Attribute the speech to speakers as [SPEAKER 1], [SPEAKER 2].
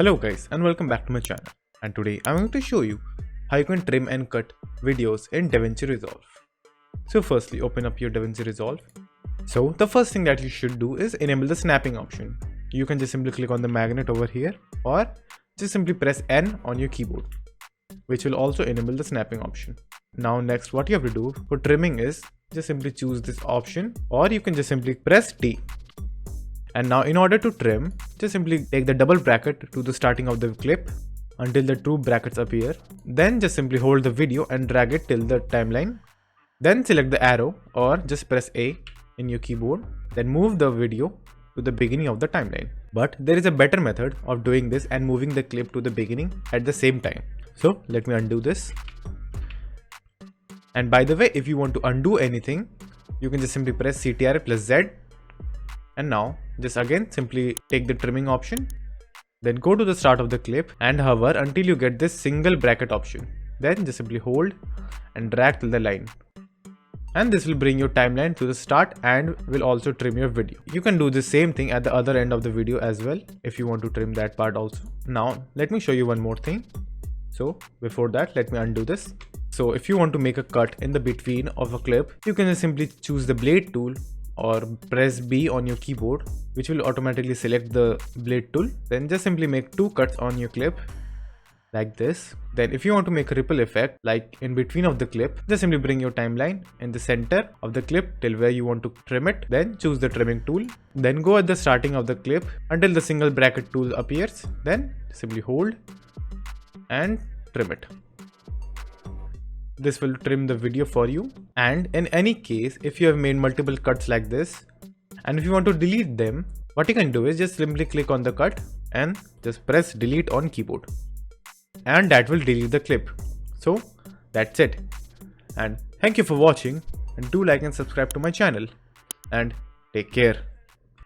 [SPEAKER 1] Hello guys and welcome back to my channel, and today I'm going to show you how you can trim and cut videos in Davinci Resolve. So firstly, open up your Davinci Resolve. So the first thing that you should do is enable the snapping option. You can just simply click on the magnet over here or just simply press N on your keyboard, which will also enable the snapping option. Now next, what you have to do for trimming is just simply choose this option, or you can just simply press D. And now in order to trim, just simply take the double bracket to the starting of the clip until the two brackets appear. Then just simply hold the video and drag it till the timeline. Then select the arrow or just press A in your keyboard. Then move the video to the beginning of the timeline. But there is a better method of doing this and moving the clip to the beginning at the same time. So let me undo this. And by the way, if you want to undo anything, you can just simply press Ctrl plus Z. And now just again simply take the trimming option, then go to the start of the clip and hover until you get this single bracket option. Then just simply hold and drag till the line. And this will bring your timeline to the start and will also trim your video. You can do the same thing at the other end of the video as well if you want to trim that part also. Now let me show you one more thing. So before that, let me undo this. So if you want to make a cut in the between of a clip, you can just simply choose the blade tool or press B on your keyboard, which will automatically select the blade tool. Then just simply make two cuts on your clip like this. Then if you want to make a ripple effect like in between of the clip, just simply bring your timeline in the center of the clip till where you want to trim it. Then choose the trimming tool. Then go at the starting of the clip until the single bracket tool appears. Then simply hold and trim it. This will trim the video for you. And in any case, if you have made multiple cuts like this and if you want to delete them, what you can do is just simply click on the cut and just press delete on keyboard, and that will delete the clip. So that's it. And thank you for watching, and do like and subscribe to my channel, and take care.